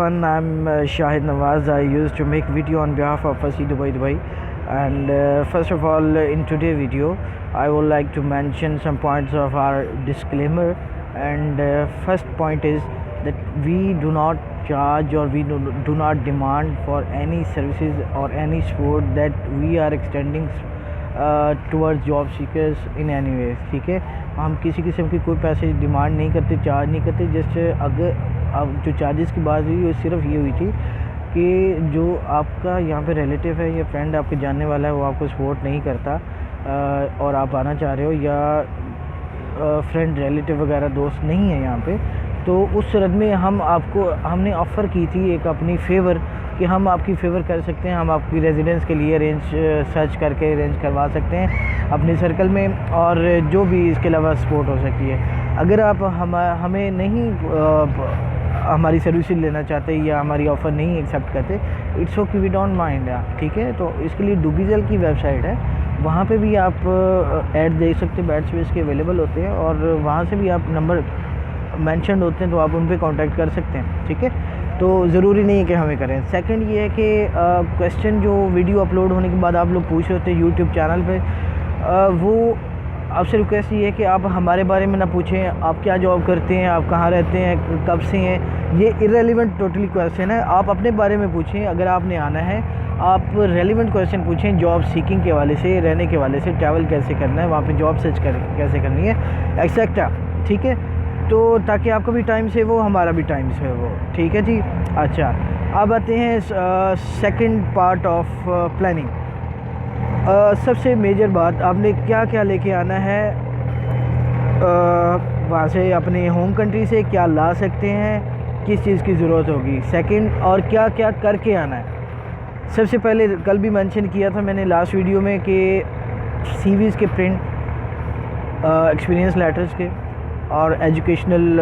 everyone, I'm Shahid Nawaz. I used to make video on behalf of Fasi Dubai, and first of all, in today's video I would like to mention some points of our disclaimer. And first point is that we do not charge or we do not demand for any services or any support that we are extending towards job seekers in any way. ठीक है, हम किसी किस्म की कोई पैसे demand नहीं करते, चार्ज नहीं करते। जैसे अगर अब जो चार्जेस की बात हुई वो सिर्फ ये हुई थी कि जो आपका यहाँ पे रिलेटिव है या फ्रेंड आपके जानने वाला है वो आपको सपोर्ट नहीं करता और आप आना चाह रहे हो, या फ्रेंड रिलेटिव वगैरह दोस्त नहीं है यहाँ पे, तो उस सूरत में हमने ऑफ़र की थी एक अपनी फेवर कि हम आपकी फेवर कर सकते हैं, हम आपकी रेजिडेंस के लिए अरेंज सर्च करके अरेंज करवा सकते हैं अपने सर्कल में, और जो भी इसके अलावा सपोर्ट हो सकती है। अगर आप हमें नहीं हमारी सर्विसेज लेना चाहते या हमारी ऑफ़र नहीं एक्सेप्ट करते, it's okay, we don't mind. ठीक है, तो इसके लिए डूबीजेल की वेबसाइट है, वहाँ पे भी आप ऐड देख सकते हैं, बेड स्पेस के अवेलेबल होते हैं, और वहाँ से भी आप नंबर मेंशन होते हैं तो आप उन पे कांटेक्ट कर सकते हैं। ठीक है, तो ज़रूरी नहीं है कि हमें करें। सेकंड ये है कि क्वेश्चन जो वीडियो अपलोड होने के बाद आप लोग पूछ रहे होते हैं यूट्यूब चैनल पे, वो आपसे रिक्वेस्ट ये है कि आप हमारे बारे में ना पूछें, आप क्या जॉब करते हैं, आप कहाँ रहते हैं, कब से हैं, ये इररेलेवेंट टोटली क्वेश्चन है। आप अपने बारे में पूछें, अगर आपने आना है आप रेलिवेंट क्वेश्चन पूछें, जॉब सीकिंग के वाले से, रहने के वाले से, ट्रैवल कैसे करना है, वहाँ पे जॉब सर्च कैसे करनी है, एक्सेट्रा। ठीक है, तो ताकि आपका भी टाइम सेव हो, हमारा भी टाइम सेव हो। ठीक है जी। अच्छा, अब आते हैं सेकंड पार्ट ऑफ प्लानिंग। सबसे मेजर बात, आपने क्या क्या लेके आना है वहाँ से, अपने होम कंट्री से क्या ला सकते हैं, किस चीज़ की ज़रूरत होगी। सेकंड, और क्या क्या करके आना है। सबसे पहले कल भी मेंशन किया था मैंने लास्ट वीडियो में कि सीवीज़ के प्रिंट, एक्सपीरियंस लेटर्स के और एजुकेशनल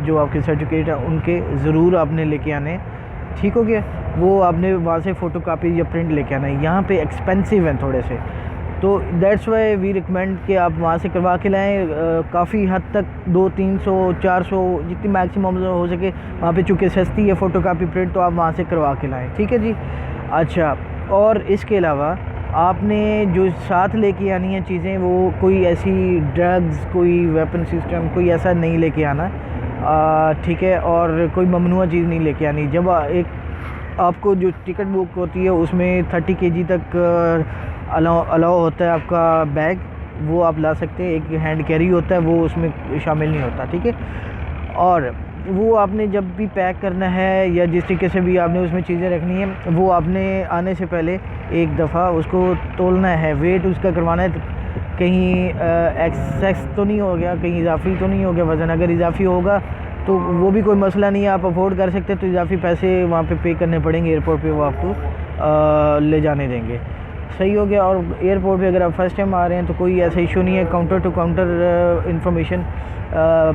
जो आपके सर्टिफिकेट हैं उनके ज़रूर आपने लेके आने हैं। ठीक हो गया, वो आपने वहाँ से फ़ोटो कापी या प्रिंट लेके आना है। यहाँ पे एक्सपेंसिव हैं थोड़े से, तो दैट्स वाई वी रिकमेंड कि आप वहाँ से करवा के लाएँ। काफ़ी हद तक 200-300 400 जितनी मैक्सिमम हो सके वहाँ पे, चूँकि सस्ती है फ़ोटो कापी प्रिंट, तो आप वहाँ से करवा के लाएँ। ठीक है जी। अच्छा, और इसके अलावा आपने जो साथ लेके आनी है चीज़ें, वो कोई ऐसी ड्रग्स, कोई वेपन सिस्टम, कोई ऐसा नहीं लेके आना। ठीक है, और कोई ममनुआ चीज़ नहीं लेके आनी। जब एक आपको जो टिकट बुक होती है उसमें 30 kg तक अलाउ होता है आपका बैग, वो आप ला सकते हैं। एक हैंड कैरी होता है, वो उसमें शामिल नहीं होता। ठीक है, और वो आपने जब भी पैक करना है या जिस तरीके से भी आपने उसमें चीज़ें रखनी है, वो आपने आने से पहले एक दफ़ा उसको तोलना है, वेट उसका करवाना है, कहीं एक्सेस तो नहीं हो गया, कहीं इजाफी तो नहीं हो गया वज़न। अगर इजाफी होगा तो वो भी कोई मसला नहीं है, आप अफोर्ड कर सकते हैं, तो इजाफी पैसे वहाँ पे करने पड़ेंगे एयरपोर्ट पे, वो आपको ले जाने देंगे। सही हो गया। और एयरपोर्ट पे अगर आप फर्स्ट टाइम आ रहे हैं तो कोई ऐसा इशू नहीं है, counter to counter information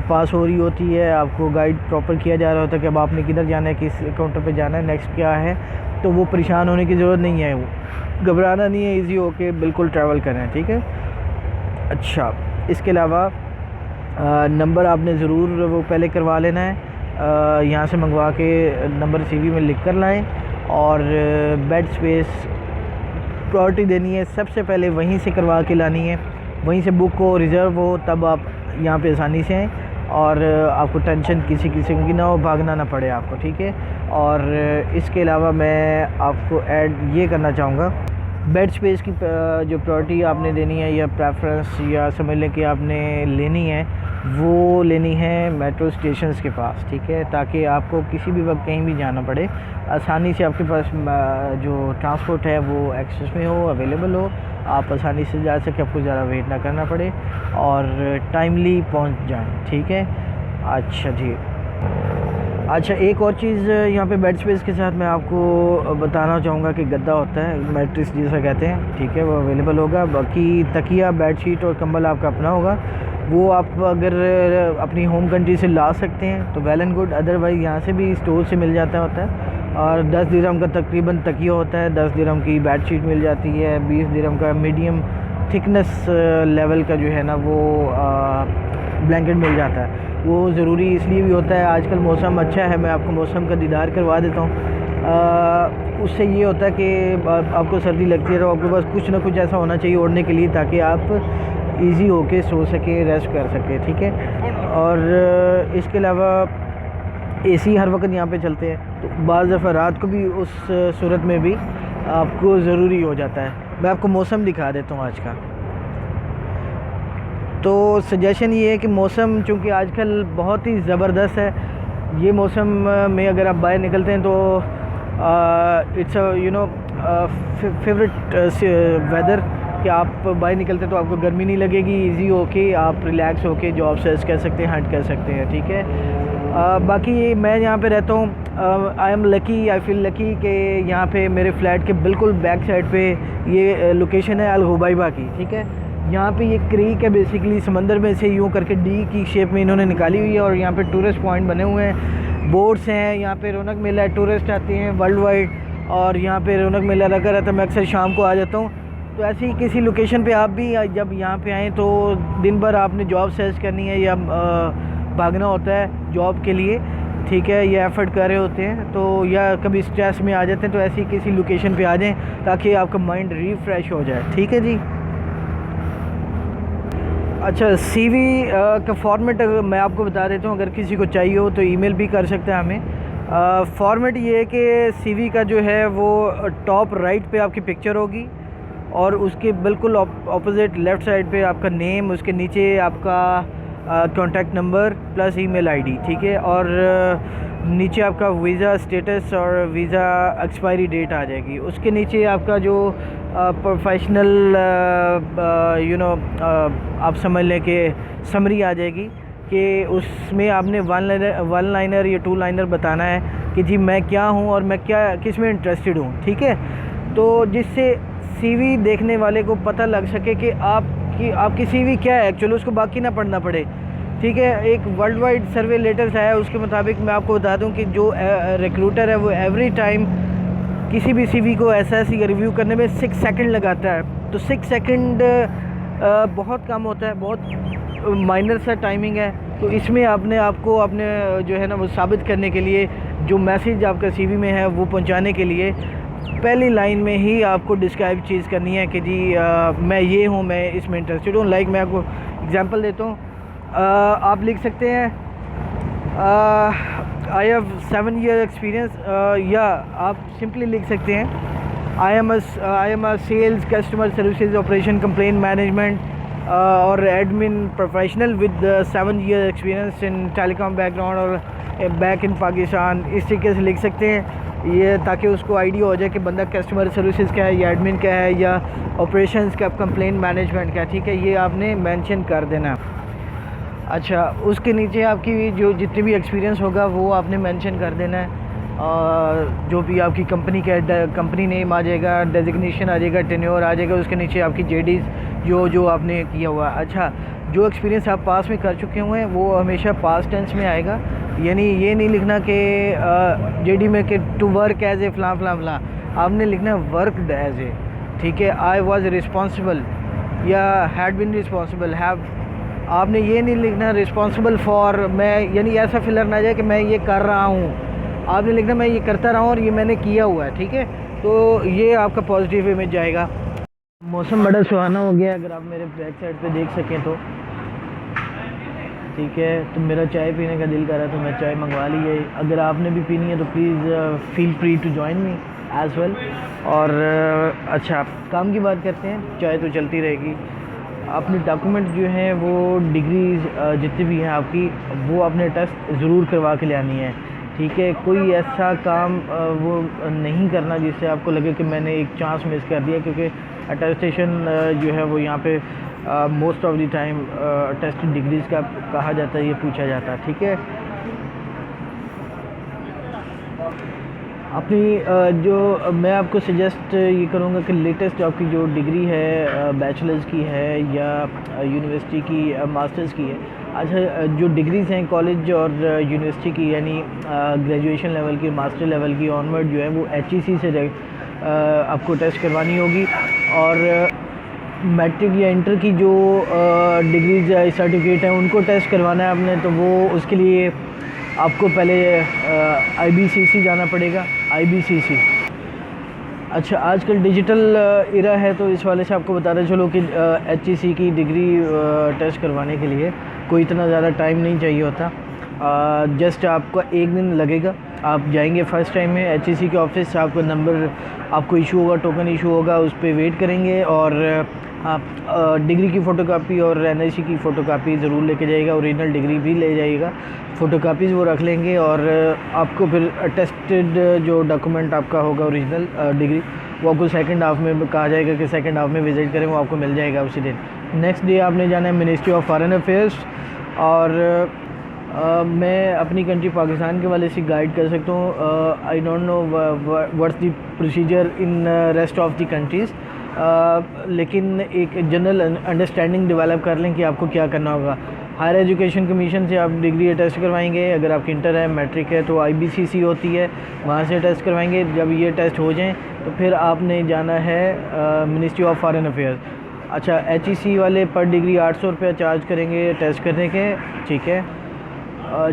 pass हो रही होती है, आपको गाइड प्रॉपर किया जा रहा होता है कि अब आपने किधर जाना है, किस काउंटर पे जाना है, नेक्स्ट क्या है। तो वो परेशान होने की ज़रूरत नहीं है, वो घबराना नहीं है, इजी होके बिल्कुल ट्रैवल करें। ठीक है। अच्छा, इसके अलावा नंबर आपने ज़रूर वो पहले करवा लेना है, यहाँ से मंगवा के नंबर CV में लिख कर लाएँ, और बेड स्पेस प्रायोरिटी देनी है, सबसे पहले वहीं से करवा के लानी है, वहीं से बुक हो, रिज़र्व हो, तब आप यहाँ पे आसानी से आएँ और आपको टेंशन किसी किस्म की ना हो, भागना ना पड़े आपको। ठीक है। और इसके अलावा मैं आपको ऐड ये करना चाहूँगा, बेड स्पेस की जो प्रायोरिटी आपने देनी है या प्रेफरेंस या समझ लें कि आपने लेनी है, वो लेनी है मेट्रो स्टेशंस के पास। ठीक है, ताकि आपको किसी भी वक्त कहीं भी जाना पड़े, आसानी से आपके पास जो ट्रांसपोर्ट है वो एक्सेस में हो, अवेलेबल हो, आप आसानी से जा सके, आपको ज़्यादा वेट ना करना पड़े और टाइमली पहुंच जाएं। ठीक है। अच्छा जी। अच्छा, एक और चीज़ यहाँ पे बेड स्पेस के साथ मैं आपको बताना चाहूँगा कि गद्दा होता है, मैट्रेस जिसे कहते हैं। ठीक है, वो अवेलेबल होगा। बाकी तकिया, बेडशीट और कंबल आपका अपना होगा, वो आप अगर अपनी होम कंट्री से ला सकते हैं तो वेल एंड गुड, अदरवाइज़ यहाँ से भी स्टोर से मिल जाता होता है। और 10 दिरहम का तकरीबन तकिया होता है, 10 दिरहम की बेडशीट मिल जाती है, 20 दिरहम का मीडियम थिकनेस लेवल का जो है ना वो ब्लैंकेट मिल जाता है। वो ज़रूरी इसलिए भी होता है, आजकल मौसम अच्छा है, मैं आपको मौसम का दीदार करवा देता हूँ। उससे ये होता है कि आपको सर्दी लगती है तो आपके पास कुछ ना कुछ ऐसा होना चाहिए ओढ़ने के लिए, ताकि आप इजी होके सो सकें, रेस्ट कर सकें, ठीक है। और इसके अलावा एसी हर वक्त यहाँ पे चलते हैं, तो बाज़ दफ़ा रात को भी उस सूरत में भी आपको ज़रूरी हो जाता है। मैं आपको मौसम दिखा देता हूँ आज का। तो सजेशन ये है कि मौसम चूँकि आजकल बहुत ही ज़बरदस्त है, ये मौसम में अगर आप बाहर निकलते हैं तो it's you know favourite weather, कि आप बाहर निकलते हैं तो आपको गर्मी नहीं लगेगी, इजी होके आप रिलैक्स होके जॉब सर्च कर सकते हैं, हंट कर सकते हैं, ठीक है। बाकी मैं यहाँ पे रहता हूँ, I am lucky, I feel lucky कि यहाँ पे मेरे फ्लैट के बिल्कुल बैक साइड पे ये लोकेशन है अल हुबैबा की, ठीक है। यहाँ पे ये क्रीक है, बेसिकली समंदर में से यूँ करके डी की शेप में इन्होंने निकाली हुई है, और यहाँ पे टूरिस्ट पॉइंट बने हुए हैं, बोट्स हैं, यहाँ पे रौनक मेला है, टूरिस्ट आते हैं वर्ल्ड वाइड, और यहाँ पे रौनक मेला लगा रहता है। मैं अक्सर शाम को आ जाता हूँ। तो ऐसी ही किसी लोकेशन पे आप भी जब यहाँ पे आएँ तो दिन भर आपने जॉब सर्च करनी है या भागना होता है जॉब के लिए, ठीक है, या एफर्ट कर रहे होते हैं, तो या कभी स्ट्रेस में आ जाते हैं, तो ऐसी किसी लोकेशन पे आ जाएं ताकि आपका माइंड रिफ़्रेश हो जाए, ठीक है जी। अच्छा, सीवी का फॉर्मेट मैं आपको बता देता हूँ, अगर किसी को चाहिए हो तो ईमेल भी कर सकते हैं हमें। फॉर्मेट ये है कि सीवी का जो है वो टॉप राइट पे आपकी पिक्चर होगी, और उसके बिल्कुल ऑपोजिट लेफ़्ट साइड पे आपका नेम, उसके नीचे आपका contact number plus email ID, ठीक है, और नीचे आपका वीज़ा स्टेटस और वीज़ा एक्सपायरी डेट आ जाएगी। उसके नीचे आपका जो प्रोफेशनल यू नो आप समझ लें कि समरी आ जाएगी, कि उसमें आपने वन लाइनर या टू लाइनर बताना है कि जी मैं क्या हूँ और मैं क्या किस में इंटरेस्टेड हूँ, ठीक है। तो जिससे सीवी देखने वाले को पता लग सके कि आपकी सीवी क्या है एक्चुअली, उसको बाकी ना पढ़ना पड़े, ठीक है। एक वर्ल्ड वाइड सर्वे लेटर्स आया, उसके मुताबिक मैं आपको बता दूं कि जो रिक्रूटर है वो एवरी टाइम किसी भी सीवी को ऐसा रिव्यू करने में 6 सेकंड लगाता है। तो 6 सेकंड बहुत कम होता है, बहुत माइनर सा टाइमिंग है। तो इसमें आपको अपने जो है ना वो साबित करने के लिए, जो मैसेज आपका सीवी में है वो पहुंचाने के लिए, पहली लाइन में ही आपको डिस्क्राइब चीज़ करनी है कि जी मैं ये हूँ, मैं इसमें इंटरेस्टेड हूँ। लाइक मैं आपको एग्जांपल देता हूँ, आप लिख सकते हैं आई हैव 7 ईयर एक्सपीरियंस, या आप सिंपली लिख सकते हैं I am a sales customer services operation complain management और admin professional with 7 year experience in telecom background और बैक इन पाकिस्तान। इस तरीके से लिख सकते हैं ये, ताकि उसको आइडिया हो जाए कि बंदा कस्टमर सर्विसेज का है या एडमिन का है या ऑपरेशंस का, कंप्लेन मैनेजमेंट का, ठीक है। ये आपने मेंशन कर देना। अच्छा, उसके नीचे आपकी जो जितनी भी एक्सपीरियंस होगा वो आपने मेंशन कर देना है, और जो भी आपकी कंपनी का कंपनी नेम आ जाएगा, डेजिग्नेशन आ जाएगा, टेन्योर आ जाएगा, उसके नीचे आपकी जेडीज़ जो आपने किया हुआ। अच्छा, जो एक्सपीरियंस आप पास में कर चुके हुए हैं वो हमेशा पास्ट टेंस में आएगा, यानी ये नहीं लिखना कि जेडी में कि टू वर्क एज ए फ़लाँ फ़लाँ फ़लाँ, आपने लिखना है वर्कड एज ए, ठीक है। आई वाज रिस्पॉन्सिबल या हैड बिन रिस्पॉन्सिबल, हैव, आपने ये नहीं लिखना रिस्पॉन्सिबल फॉर, मैं यानी ऐसा फिलर ना जाए कि मैं ये कर रहा हूँ, आपने लिखना मैं ये करता रहा हूँ और ये मैंने किया हुआ है, ठीक है। तो ये आपका पॉजिटिव इमेज जाएगा। मौसम बड़ा सुहाना हो गया, अगर आप मेरे बैक साइड पे देख सकें तो, ठीक है। तो मेरा चाय पीने का दिल कर रहा है तो मैं चाय मंगवा ली है, अगर आपने भी पीनी है तो please feel free to join me as well. और अच्छा, काम की बात करते हैं, चाय तो चलती रहेगी। अपने डॉक्यूमेंट जो हैं वो डिग्रीज जितनी भी हैं आपकी, वो अपने टेस्ट ज़रूर करवा के ले आनी है, ठीक है। कोई ऐसा काम वो नहीं करना जिससे आपको लगे कि मैंने एक चांस मिस कर दिया, क्योंकि अटेस्टेशन जो है वो यहाँ पे most of the time attested degrees का कहा जाता है, ये पूछा जाता है, ठीक है। अपनी जो मैं आपको सजेस्ट ये करूँगा कि लेटेस्ट जो आपकी जो डिग्री है बैचलर्स की है या यूनिवर्सिटी की मास्टर्स की है, अच्छा जो डिग्रीज़ हैं कॉलेज और यूनिवर्सिटी की, यानी ग्रेजुएशन लेवल की, मास्टर लेवल की ऑनवर्ड जो है वो HEC से आपको टेस्ट करवानी होगी। और मैट्रिक या इंटर की जो डिग्रीज या सर्टिफिकेट हैं उनको टेस्ट करवाना है आपने, तो वो उसके लिए आपको पहले IBCC जाना पड़ेगा। IBCC। अच्छा, आजकल डिजिटल इरा है, तो इस वाले से आपको बताते चलो कि HEC की डिग्री टेस्ट करवाने के लिए कोई इतना ज़्यादा टाइम नहीं चाहिए होता। जस्ट आपका एक दिन लगेगा। आप जाएंगे फर्स्ट टाइम में HEC के ऑफिस से, आपका नंबर आपको इशू होगा, टोकन इशू होगा, उस पर वेट करेंगे और आप डिग्री की फ़ोटोकॉपी और NIC की फ़ोटोकॉपी ज़रूर लेके जाइएगा। ओरिजिनल डिग्री भी ले जाइएगा, फ़ोटोकॉपीज़ वो रख लेंगे और आपको फिर अटेस्टेड जो डॉक्यूमेंट आपका होगा ओरिजिनल डिग्री, वो आपको सेकंड हाफ़ में कहा जाएगा कि सेकंड हाफ़ में विज़िट करें, वो आपको मिल जाएगा उसी दिन। नेक्स्ट डे आपने जाना है मिनिस्ट्री ऑफ फॉरेन अफेयर्स। और मैं अपनी कंट्री पाकिस्तान के वाले से गाइड कर सकता हूँ। I don't know what's the procedure in rest of the countries, लेकिन एक जनरल अंडरस्टैंडिंग डेवलप कर लें कि आपको क्या करना होगा। हायर एजुकेशन कमीशन से आप डिग्री टेस्ट करवाएंगे। अगर आपकी इंटर है, मैट्रिक है, तो IBCC होती है, वहाँ से टेस्ट करवाएंगे। जब ये टेस्ट हो जाएं तो फिर आपने जाना है मिनिस्ट्री ऑफ फॉरेन अफेयर्स। अच्छा, HEC वाले पर डिग्री 800 रुपये चार्ज करेंगे टेस्ट करने के, ठीक है।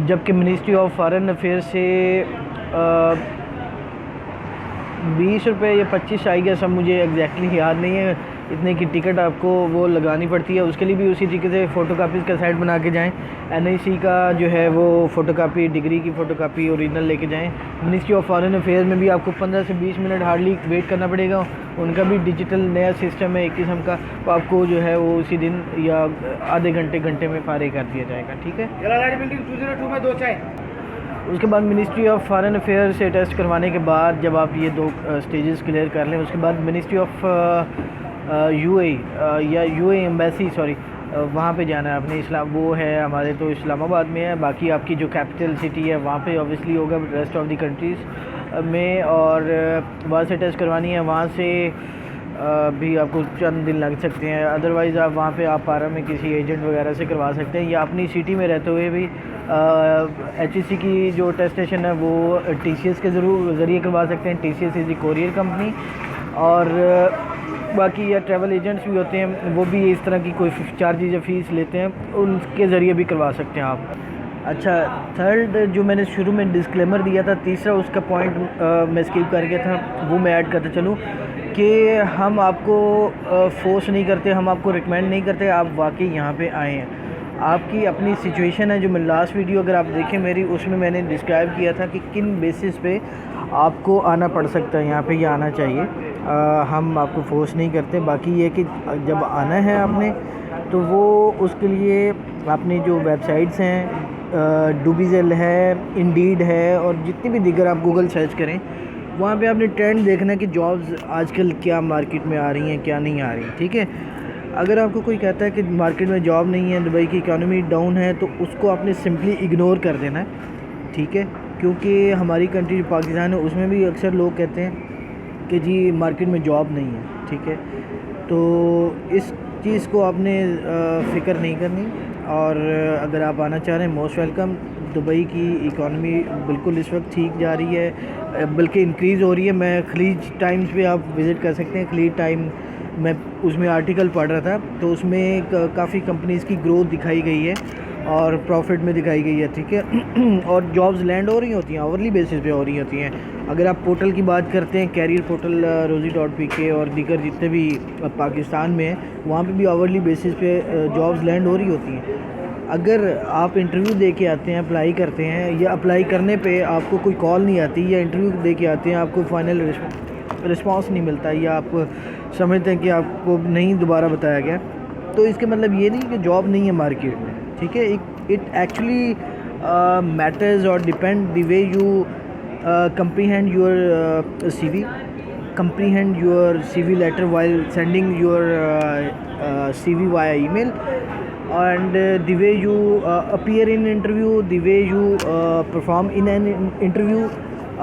जबकि मिनिस्ट्री ऑफ फॉरेन अफेयर्स से 20 रुपये या 25 आई गया, सब मुझे एग्जैक्टली याद नहीं है। इतने की टिकट आपको वो लगानी पड़ती है। उसके लिए भी उसी तरीके से फ़ोटोकॉपीज़ का सेट बना के जाएँ। NIC का जो है वो फ़ोटोकॉपी, डिग्री की फ़ोटोकॉपी ओरिजिनल लेके जाएँ। मिनिस्ट्री ऑफ फॉरेन अफेयर्स में भी आपको 15 से 20 मिनट हार्डली वेट करना पड़ेगा। उनका भी डिजिटल नया सिस्टम है एक किस्म का, तो आपको जो है वो उसी दिन या आधे घंटे में फारिग कर दिया जाएगा, ठीक है। बिल्डिंग 202 में 2 चाय। उसके बाद मिनिस्ट्री ऑफ फॉरेन अफेयर्स से टेस्ट करवाने के बाद जब आप ये 2 स्टेजेस क्लियर कर लें, उसके बाद मिनिस्ट्री ऑफ UAE या UAE एम्बेसी, सॉरी, वहाँ पे जाना है आपने। इस्लाम वो है हमारे तो इस्लामाबाद में है, बाकी आपकी जो कैपिटल सिटी है वहाँ पे ऑब्वियसली होगा रेस्ट ऑफ द कंट्रीज़ में, और वहाँ से टेस्ट करवानी है। वहाँ से भी आपको चंद दिन लग सकते हैं। अदरवाइज़ आप वहाँ पे आप पारा में किसी एजेंट वगैरह से करवा सकते हैं, या अपनी सिटी में रहते हुए भी HEC की जो टेस्टेशन है वो TCS के ज़रिए करवा सकते हैं। TCS is the courier company. और बाकी या ट्रैवल एजेंट्स भी होते हैं, वो भी इस तरह की कोई चार्जेज या फ़ीस लेते हैं, उनके ज़रिए भी करवा सकते हैं आप। अच्छा, थर्ड जो मैंने शुरू में डिस्क्लेमर दिया था, तीसरा उसका पॉइंट मैं स्किप कर गया था, वो मैं ऐड करता चलूँ कि हम आपको फोर्स नहीं करते, हम आपको रिकमेंड नहीं करते, आप वाकई यहाँ पे आए हैं। आपकी अपनी सिचुएशन है, जो मैं लास्ट वीडियो अगर आप देखें मेरी, उसमें मैंने डिस्क्राइब किया था कि किन बेसिस पे आपको आना पड़ सकता है यहाँ पे, या आना चाहिए। हम आपको फोर्स नहीं करते। बाकी ये कि जब आना है आपने, तो वो उसके लिए आपने जो वेबसाइट्स हैं, डूबीजेल है, इंडीड है, और जितनी भी दिगर आप गूगल सर्च करें, वहाँ पे आपने ट्रेंड देखना है कि जॉब्स आजकल क्या मार्केट में आ रही हैं, क्या नहीं आ रही, ठीक है। अगर आपको कोई कहता है कि मार्केट में जॉब नहीं है, दुबई की इकॉनमी डाउन है, तो उसको आपने सिंपली इग्नोर कर देना है, ठीक है। क्योंकि हमारी कंट्री जो पाकिस्तान है, उसमें भी अक्सर लोग कहते हैं कि जी मार्केट में जॉब नहीं है, ठीक है। तो इस चीज़ को आपने फ़िक्र नहीं करनी। और अगर आप आना चाह रहे हैं, मोस्ट वेलकम। दुबई की इकॉनमी बिल्कुल इस वक्त ठीक जा रही है, बल्कि इंक्रीज़ हो रही है। मैं खलीज टाइम्स पे आप विज़िट कर सकते हैं। खलीज टाइम मैं उसमें आर्टिकल पढ़ रहा था, तो उसमें काफ़ी कंपनीज़ की ग्रोथ दिखाई गई है और प्रॉफिट में दिखाई गई है, ठीक है। और जॉब्स लैंड हो रही होती हैं, आवरली बेसिस पे हो रही होती हैं। अगर आप पोर्टल की बात करते हैं, कैरियर पोर्टल, rozy.pk और दीगर जितने भी पाकिस्तान में हैं, वहाँ पे भी आवरली बेसिस पे जॉब्स लैंड हो रही होती हैं। अगर आप इंटरव्यू दे के आते हैं, अप्लाई करते हैं, या अप्लाई करने पे आपको कोई कॉल नहीं आती, या इंटरव्यू दे के आते हैं आपको फाइनल रिस्पांस नहीं मिलता, या आप समझते हैं कि आपको नहीं दोबारा बताया गया, तो इसके मतलब ये नहीं कि जॉब नहीं है मार्केट में, ठीक है। इट एक्चुअली मैटर्स और depend the way you comprehend your CV, comprehend your CV letter while sending your CV via email, and the way you appear in interview, the way you perform in an interview,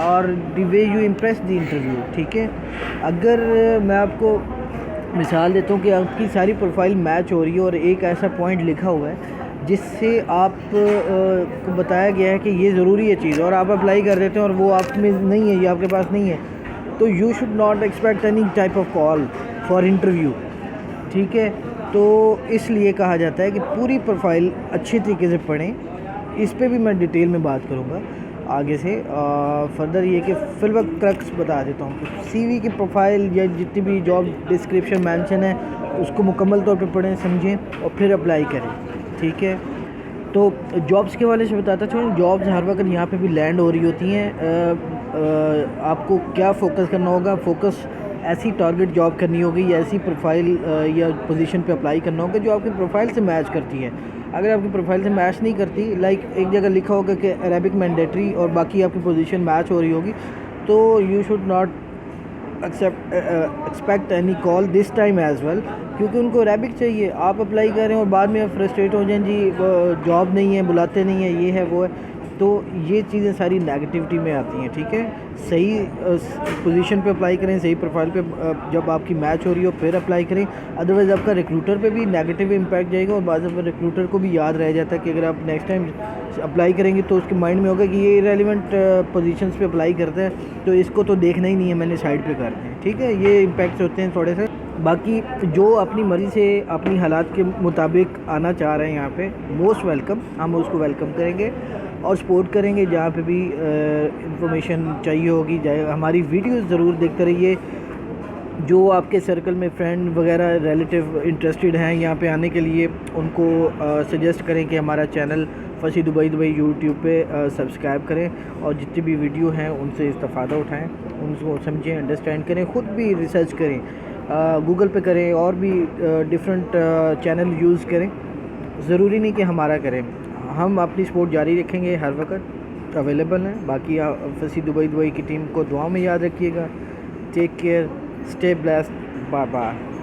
और the way you impress the interview, ठीक है। अगर मैं आपको मिसाल देता हूँ कि आपकी सारी प्रोफाइल मैच हो रही है और एक ऐसा पॉइंट लिखा हुआ है जिससे आप को बताया गया है कि ये ज़रूरी है चीज़, और आप अप्लाई कर देते हैं और वो आप में नहीं है, ये आपके पास नहीं है, तो you should not expect any type of call for interview, ठीक है। तो इसलिए कहा जाता है कि पूरी प्रोफाइल अच्छी तरीके से पढ़ें। इस पे भी मैं डिटेल में बात करूँगा आगे से। फर्दर ये कि फिल वक्त क्रक्स बता देता हूँ। सीवी की प्रोफाइल या जितनी भी जॉब डिस्क्रिप्शन मेंशन है उसको मुकम्मल तौर पे पढ़ें, समझें और फिर अप्लाई करें, ठीक है। तो जॉब्स के वाले से बताता चलूँ, जॉब्स हर वक्त यहाँ पे भी लैंड हो रही होती हैं। आपको क्या फ़ोकस करना होगा, फोकस ऐसी टारगेट जॉब करनी होगी या ऐसी प्रोफाइल या पोजीशन पे अप्लाई करना होगा जो आपकी प्रोफाइल से मैच करती है। अगर आपकी प्रोफाइल से मैच नहीं करती, लाइक एक जगह लिखा होगा कि अरेबिक मैंडेटरी और बाकी आपकी पोजीशन मैच हो रही होगी, तो you should not expect any call this time as well, क्योंकि उनको अरेबिक चाहिए। आप अप्लाई करें और बाद में आप फ्रस्ट्रेट हो जाएं, जी जॉब नहीं है, बुलाते नहीं है, ये है वो है, तो ये चीज़ें सारी नेगेटिविटी में आती हैं, ठीक है। सही पोजीशन पे अप्लाई करें, सही प्रोफाइल पे जब आपकी मैच हो रही हो फिर अप्लाई करें। अदरवाइज़ आपका रिक्रूटर पे भी नेगेटिव इम्पैक्ट जाएगा और बाद में रिक्रूटर को भी याद रह जाता है कि अगर आप नेक्स्ट टाइम अप्लाई करेंगे तो उसके माइंड में होगा कि ये इरेलेवेंट पोजीशंस पे अप्लाई करता है, तो इसको तो देखना ही नहीं है, मैंने साइड पे कर दिया, ठीक है। ये इम्पैक्ट्स होते हैं थोड़े से। बाकी जो अपनी मर्ज़ी से अपनी हालात के मुताबिक आना चाह रहे हैं यहाँ पे, मोस्ट वेलकम, हम उसको वेलकम करेंगे और सपोर्ट करेंगे। जहाँ पे भी इंफॉर्मेशन चाहिए होगी, हमारी वीडियोस ज़रूर देखते रहिए। जो आपके सर्कल में फ्रेंड वगैरह रिलेटिव इंटरेस्टेड हैं यहाँ पे आने के लिए, उनको सजेस्ट करें कि हमारा चैनल फसी दुबई यूट्यूब पे सब्सक्राइब करें और जितनी भी वीडियो हैं उनसे इस्तेफ़ादा उठाएं, उनको समझें, अंडरस्टैंड करें, ख़ुद भी रिसर्च करें, गूगल पे करें और भी डिफरेंट चैनल यूज़ करें। ज़रूरी नहीं कि हमारा करें, हम अपनी सपोर्ट जारी रखेंगे, हर वक्त अवेलेबल हैं। बाकी फसी दुबई की टीम को दुआ में याद रखिएगा। Take care, stay blessed, bye bye.